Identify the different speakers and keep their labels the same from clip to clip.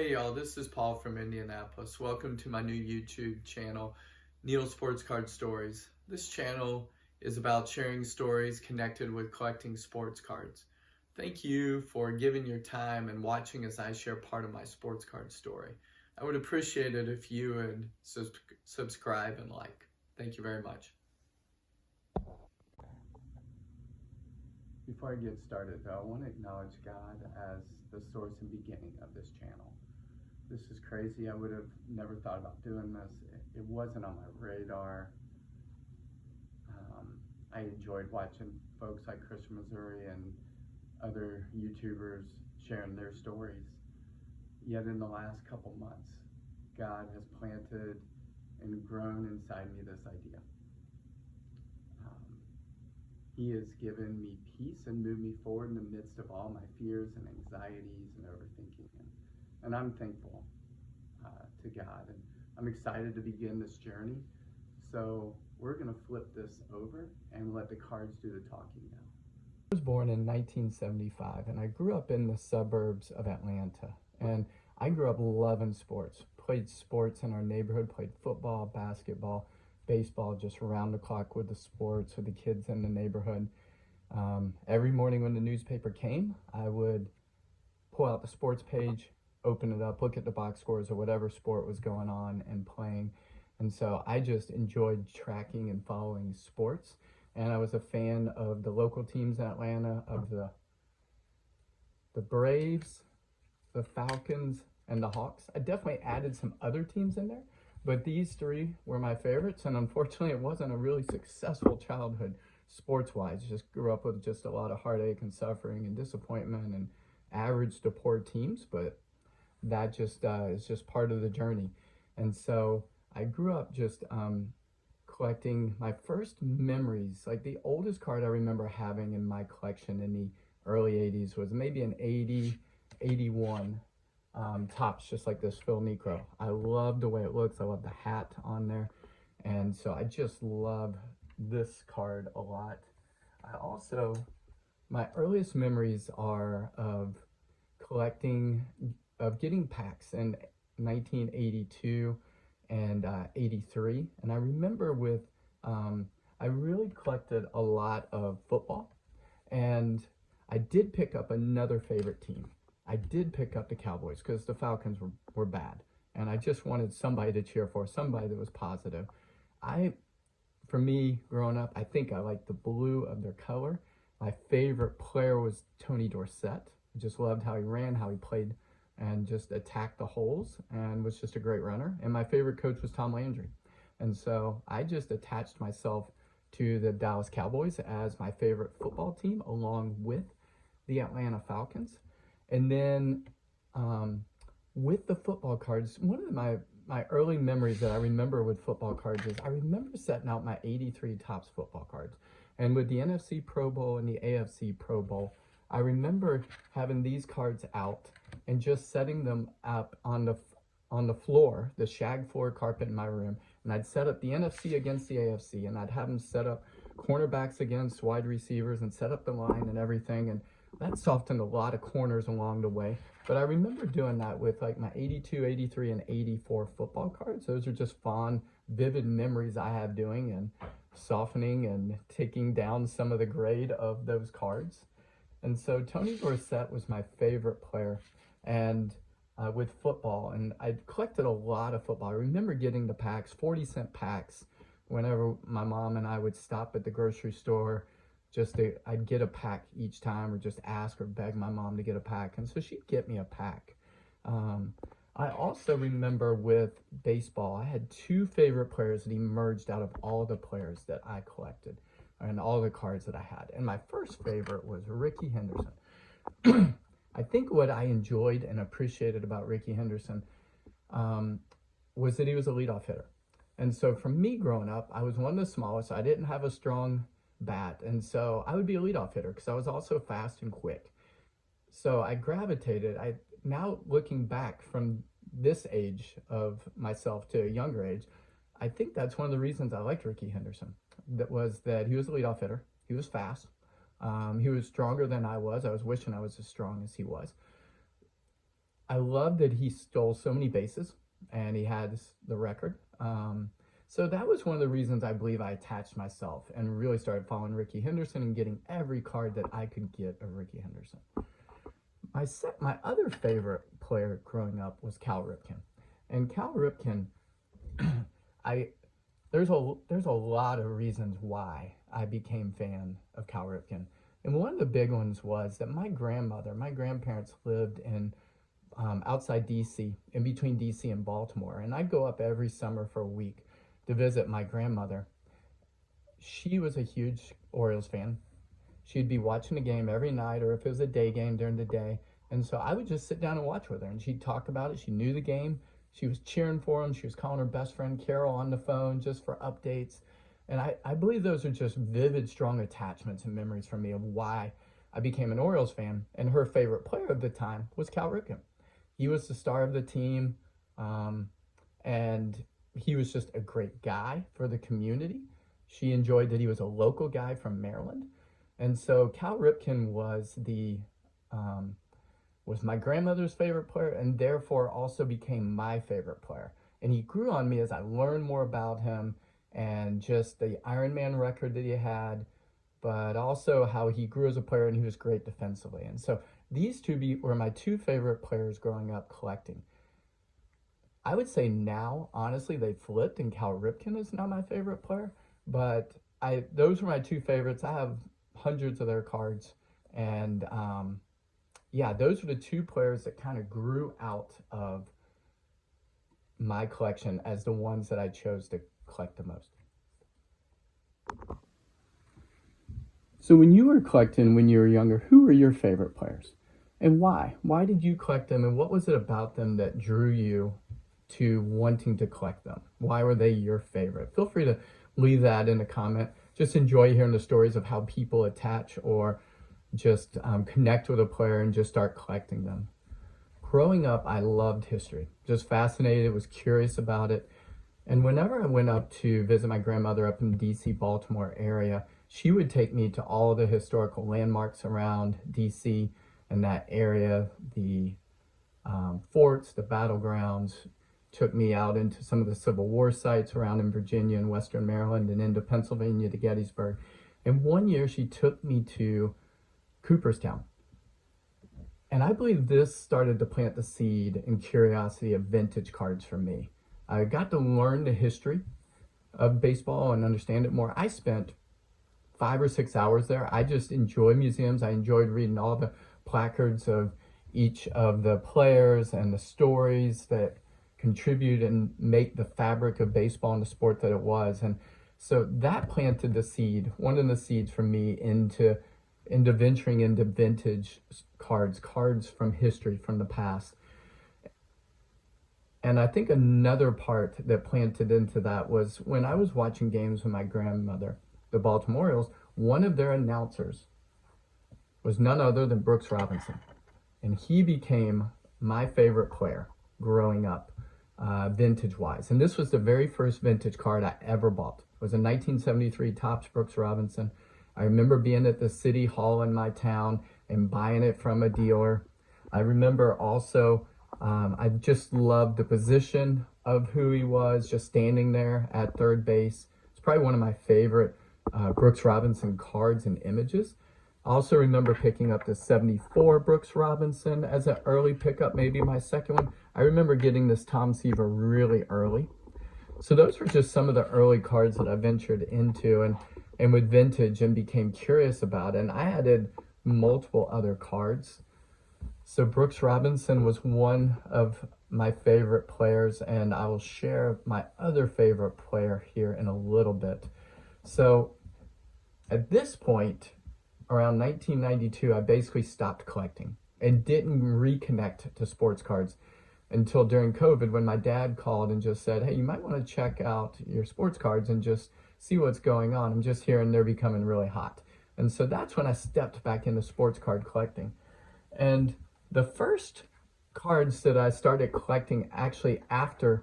Speaker 1: Hey y'all, this is Paul from Indianapolis. Welcome to my new YouTube channel, Neil Sports Card Stories. This channel is about sharing stories connected with collecting sports cards. Thank you for giving your time and watching as I share part of my sports card story. I would appreciate it if you would subscribe and like. Thank you very much. Before I get started though, I want to acknowledge God as the source and beginning of this channel. This is crazy. I would have never thought about doing this. It wasn't on my radar. I enjoyed watching folks like Christian Missouri and other YouTubers sharing their stories. Yet in the last couple months, God has planted and grown inside me this idea. He has given me peace and moved me forward in the midst of all my fears and anxieties and overthinking. And I'm thankful to God, and I'm excited to begin this journey. So we're going to flip this over and let the cards do the talking now. I was born in 1975, and I grew up in the suburbs of Atlanta. And I grew up loving sports, played sports in our neighborhood, played football, basketball, baseball, just around the clock with the sports, with the kids in the neighborhood. Every morning when the newspaper came, I would pull out the sports page, open it up, look at the box scores or whatever sport was going on and playing. And so I just enjoyed tracking and following sports. And I was a fan of the local teams in Atlanta, of the Braves, the Falcons, and the Hawks. I definitely added some other teams in there, but these three were my favorites. And unfortunately, it wasn't a really successful childhood sports-wise. Just grew up with just a lot of heartache and suffering and disappointment and average to poor teams, but that just is just part of the journey. And so I grew up just collecting. My first memories, like the oldest card I remember having in my collection in the early 80s was maybe an 80, 81 Topps, just like this Phil Necro. I love the way it looks. I love the hat on there. And so I just love this card a lot. I also, my earliest memories are of getting packs in 1982 and 83. And I remember I really collected a lot of football, and I did pick up another favorite team. I did pick up the Cowboys because the Falcons were bad, and I just wanted somebody to cheer for, somebody that was positive. For me, growing up, I think I liked the blue of their color. My favorite player was Tony Dorsett. I just loved how he ran, how he played, and just attacked the holes, and was just a great runner. And my favorite coach was Tom Landry. And so I just attached myself to the Dallas Cowboys as my favorite football team, along with the Atlanta Falcons. And then with the football cards, one of my early memories that I remember with football cards is I remember setting out my 83 Topps football cards. And with the NFC Pro Bowl and the AFC Pro Bowl, I remember having these cards out and just setting them up on the floor, the shag floor carpet in my room. And I'd set up the NFC against the AFC, and I'd have them set up cornerbacks against wide receivers and set up the line and everything. And that softened a lot of corners along the way. But I remember doing that with like my 82, 83, and 84 football cards. Those are just fond, vivid memories I have doing and softening and taking down some of the grade of those cards. And so Tony Dorsett was my favorite player, and with football, and I collected a lot of football. I remember getting the packs, 40-cent packs, whenever my mom and I would stop at the grocery store. I'd get a pack each time, or just ask or beg my mom to get a pack, and so she'd get me a pack. I also remember with baseball, I had two favorite players that emerged out of all the players that I collected and all the cards that I had. And my first favorite was Rickey Henderson. I think what I enjoyed and appreciated about Rickey Henderson was that he was a leadoff hitter. And so for me growing up, I was one of the smallest. So I didn't have a strong bat. And so I would be a leadoff hitter because I was also fast and quick. So I gravitated. Now looking back from this age of myself to a younger age, I think that's one of the reasons I liked Rickey Henderson. That was that he was a leadoff hitter. He was fast. He was stronger than I was. I was wishing I was as strong as he was. I love that he stole so many bases and he had the record. So that was one of the reasons I believe I attached myself and really started following Ricky Henderson and getting every card that I could get of Ricky Henderson. My other favorite player growing up was Cal Ripken. And Cal Ripken, I there's a lot of reasons why I became fan of Cal Ripken. And one of the big ones was that my grandparents lived in outside DC, in between DC and Baltimore. And I'd go up every summer for a week to visit my grandmother. She was a huge Orioles fan. She'd be watching the game every night, or if it was a day game during the day. And so I would just sit down and watch with her, and she'd talk about it. She knew the game. She was cheering for him. She was calling her best friend Carol on the phone just for updates. And I believe those are just vivid, strong attachments and memories for me of why I became an Orioles fan. And her favorite player of the time was Cal Ripken. He was the star of the team, and he was just a great guy for the community. She enjoyed that he was a local guy from Maryland. And so Cal Ripken was was my grandmother's favorite player, and therefore also became my favorite player. And he grew on me as I learned more about him and just the Ironman record that he had, but also how he grew as a player, and he was great defensively. And so these were my two favorite players growing up collecting. I would say now, honestly, they flipped, and Cal Ripken is now my favorite player. But those were my two favorites. I have hundreds of their cards, and yeah, those were the two players that kind of grew out of my collection as the ones that I chose to collect the most. So when you were collecting when you were younger, who were your favorite players? And why? Why did you collect them, and what was it about them that drew you to wanting to collect them? Why were they your favorite? Feel free to leave that in a comment. Just enjoy hearing the stories of how people attach or just connect with a player and just start collecting them. Growing up, I loved history, just fascinated, was curious about it. And whenever I went up to visit my grandmother up in the DC, Baltimore area, she would take me to all the historical landmarks around DC and that area, the forts, the battlegrounds, took me out into some of the Civil War sites around in Virginia and Western Maryland and into Pennsylvania to Gettysburg. And one year she took me to Cooperstown. And I believe this started to plant the seed and curiosity of vintage cards for me. I got to learn the history of baseball and understand it more. I spent 5 or 6 hours there. I just enjoy museums. I enjoyed reading all the placards of each of the players and the stories that contribute and make the fabric of baseball and the sport that it was. And so that planted the seed, one of the seeds for me into venturing into vintage cards from history, from the past. And I think another part that planted into that was when I was watching games with my grandmother, the Baltimore Orioles, one of their announcers was none other than Brooks Robinson. And he became my favorite player growing up, vintage-wise. And this was the very first vintage card I ever bought. It was a 1973 Topps Brooks Robinson. I remember being at the city hall in my town and buying it from a dealer. I remember also, I just loved the position of who he was, just standing there at third base. It's probably one of my favorite Brooks Robinson cards and images. I also remember picking up the 74 Brooks Robinson as an early pickup, maybe my second one. I remember getting this Tom Seaver really early. So those were just some of the early cards that I ventured into and with vintage and became curious about. And I added multiple other cards. So Brooks Robinson was one of my favorite players, and I will share my other favorite player here in a little bit. So at this point, around 1992, I basically stopped collecting and didn't reconnect to sports cards until during COVID, when my dad called and just said, hey, you might want to check out your sports cards and just see what's going on. I'm just hearing they're becoming really hot. And so that's when I stepped back into sports card collecting. And the first cards that I started collecting actually after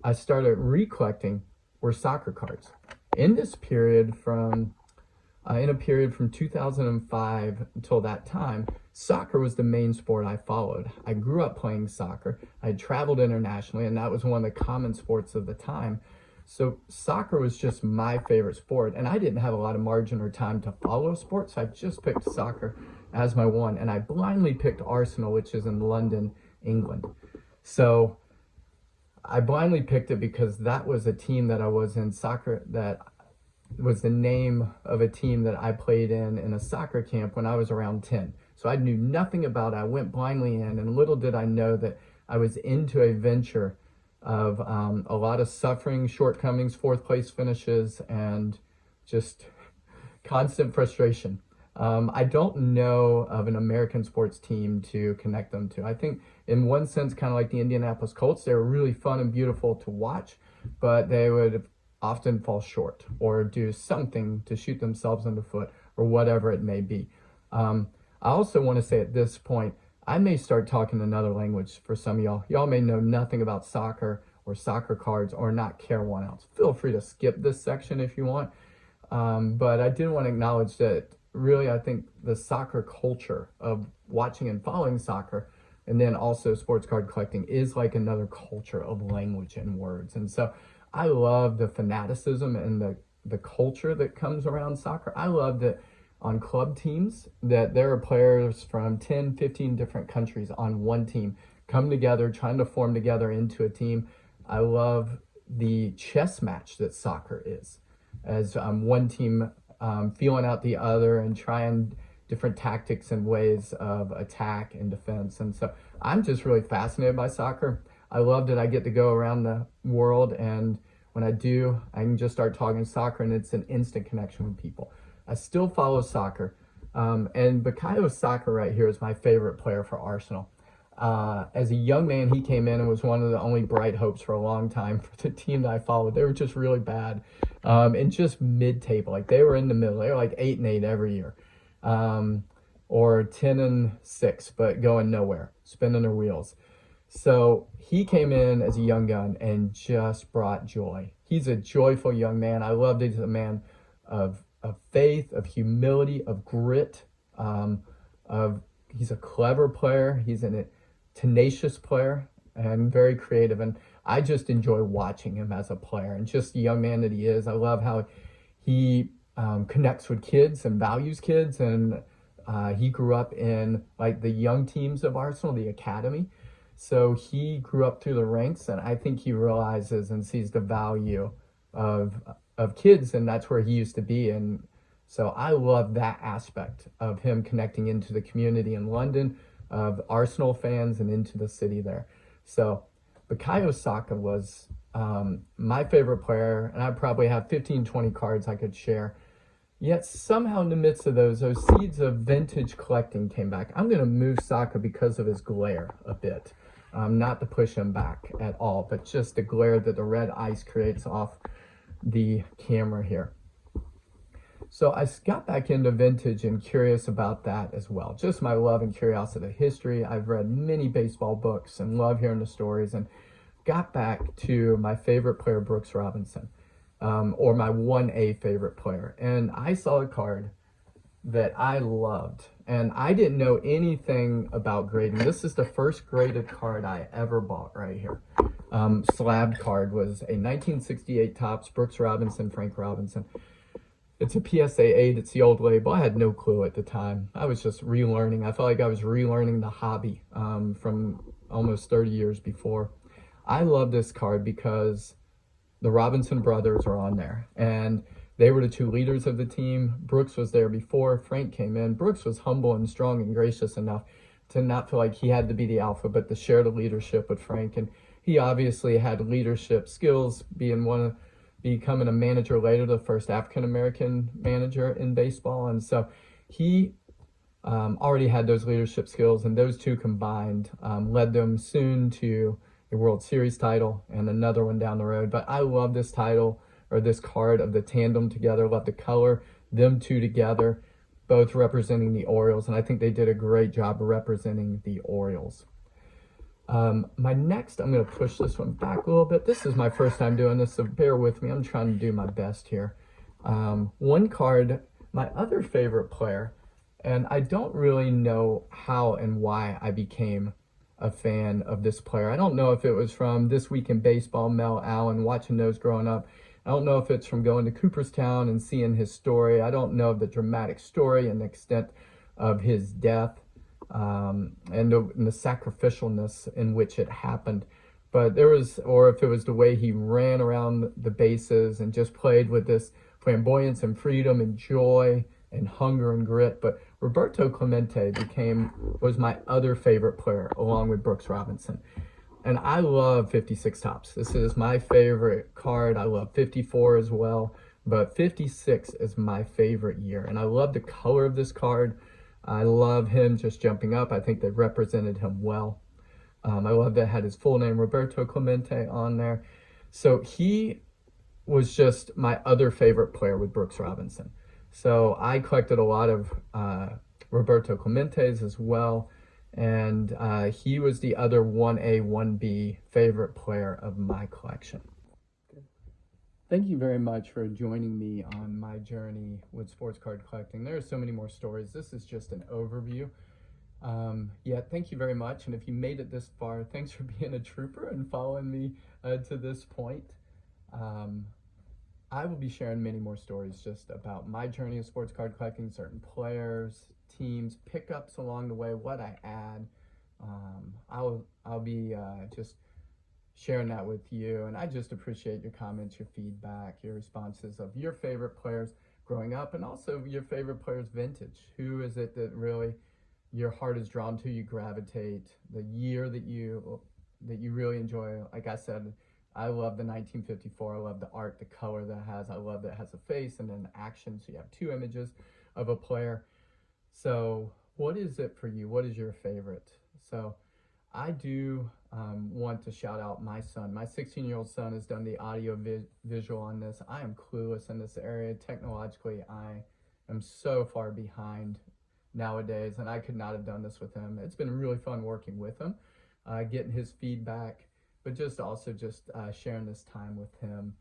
Speaker 1: I started recollecting were soccer cards. In this period from in a period from 2005 until that time, soccer was the main sport I followed. I grew up playing soccer. I had traveled internationally, and that was one of the common sports of the time. So soccer was just my favorite sport, and I didn't have a lot of margin or time to follow sports, so I just picked soccer as my one, and I blindly picked Arsenal, which is in London, England. So I blindly picked it because that was a team that I was in soccer, that was the name of a team that I played in a soccer camp when I was around 10. So I knew nothing about it. I went blindly in, and little did I know that I was into a venture of a lot of suffering, shortcomings, fourth place finishes, and just constant frustration. I don't know of an American sports team to connect them to. I think in one sense, kind of like the Indianapolis Colts, they were really fun and beautiful to watch, but they would often fall short or do something to shoot themselves in the foot or whatever it may be. I also want to say at this point, I may start talking another language for some of y'all. Y'all may know nothing about soccer or soccer cards or not care one ounce. Feel free to skip this section if you want. But I did want to acknowledge that really I think the soccer culture of watching and following soccer, and then also sports card collecting, is like another culture of language and words. And so I love the fanaticism and the culture that comes around soccer. I love that on club teams that there are players from 10, 15 different countries on one team come together, trying to form together into a team. I love the chess match that soccer is, as one team feeling out the other and trying different tactics and ways of attack and defense. And so I'm just really fascinated by soccer. I love that I get to go around the world, and when I do, I can just start talking soccer, and it's an instant connection with people. I still follow soccer, and Bukayo Saka right here is my favorite player for Arsenal. As a young man, he came in and was one of the only bright hopes for a long time for the team that I followed. They were just really bad, and just mid-table. Like, they were in the middle. They were like 8-8 every year, or 10-6, but going nowhere, spinning their wheels. So he came in as a young gun and just brought joy. He's a joyful young man. I love that he's a man of faith, of humility, of grit, he's a clever player. He's a tenacious player and very creative. And I just enjoy watching him as a player, and just the young man that he is. I love how he connects with kids and values kids. And he grew up in like the young teams of Arsenal, the academy. So he grew up through the ranks, and I think he realizes and sees the value of kids, and that's where he used to be. And so I love that aspect of him connecting into the community in London, of Arsenal fans, and into the city there. So Bukayo Saka was my favorite player, and I probably have 15, 20 cards I could share. Yet somehow in the midst of those seeds of vintage collecting came back. I'm going to move Saka because of his glare a bit. Not to push him back at all, but just the glare that the red ice creates off the camera here. So I got back into vintage and curious about that as well. Just my love and curiosity of history. I've read many baseball books and love hearing the stories, and got back to my favorite player, Brooks Robinson, or my 1A favorite player. And I saw a card that I loved, and I didn't know anything about grading. This is the first graded card I ever bought right here. Slabbed card was a 1968 Topps Brooks Robinson, Frank Robinson. It's a PSA 8. It's the old label. I had no clue at the time. I was just relearning. I felt like I was relearning the hobby from almost 30 years before. I love this card because the Robinson brothers are on there, and they were the two leaders of the team. Brooks was there before Frank came in. Brooks was humble and strong and gracious enough to not feel like he had to be the alpha, but to share the leadership with Frank. And he obviously had leadership skills, becoming a manager later, the first African-American manager in baseball. And so he already had those leadership skills, and those two combined led them soon to a World Series title and another one down the road. But I love this title, or this card, of the tandem together. Love the color, them two together, both representing the Orioles, and I think they did a great job of representing the Orioles. My next, I'm going to push this one back a little bit. This is my first time doing this, so bear with me. I'm trying to do my best here. One card my other favorite player, and I don't really know how and why I became a fan of this player. I don't know if it was from This Week in Baseball, Mel Allen, watching those growing up. I don't know if it's from going to Cooperstown and seeing his story. I don't know the dramatic story and the extent of his death, and the sacrificialness in which it happened. But there was, or if it was the way he ran around the bases and just played with this flamboyance and freedom and joy and hunger and grit. But Roberto Clemente was my other favorite player, along with Brooks Robinson. And I love 56 Tops. This is my favorite card. I love 54 as well, but 56 is my favorite year. And I love the color of this card. I love him just jumping up. I think they represented him well. I love that it had his full name, Roberto Clemente, on there. So he was just my other favorite player with Brooks Robinson. So I collected a lot of Roberto Clementes as well. And he was the other 1A, 1B favorite player of my collection. Thank you very much for joining me on my journey with sports card collecting. There are so many more stories. This is just an overview. Yeah, thank you very much. And if you made it this far, thanks for being a trooper and following me to this point. I will be sharing many more stories just about my journey of sports card collecting, certain players, teams, pickups along the way, what I add. I'll be just sharing that with you, and I just appreciate your comments, your feedback, your responses of your favorite players growing up, and also your favorite players vintage. Who is it that really your heart is drawn to, you gravitate, the year that you really enjoy? Like I said, I love the 1954. I love the art, the color that it has. I love that it has a face and then action, so you have two images of a player. So what is it for you? What is your favorite? So I do want to shout out my son. My 16-year-old son has done the audio visual on this. I am clueless in this area. Technologically, I am so far behind nowadays, and I could not have done this with him. It's been really fun working with him, getting his feedback, but just sharing this time with him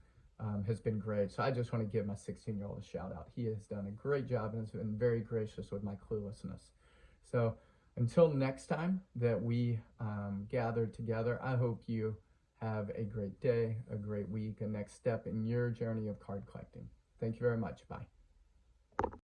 Speaker 1: has been great. So I just want to give my 16-year-old a shout out. He has done a great job and has been very gracious with my cluelessness. So until next time that we gather together, I hope you have a great day, a great week, a next step in your journey of card collecting. Thank you very much. Bye.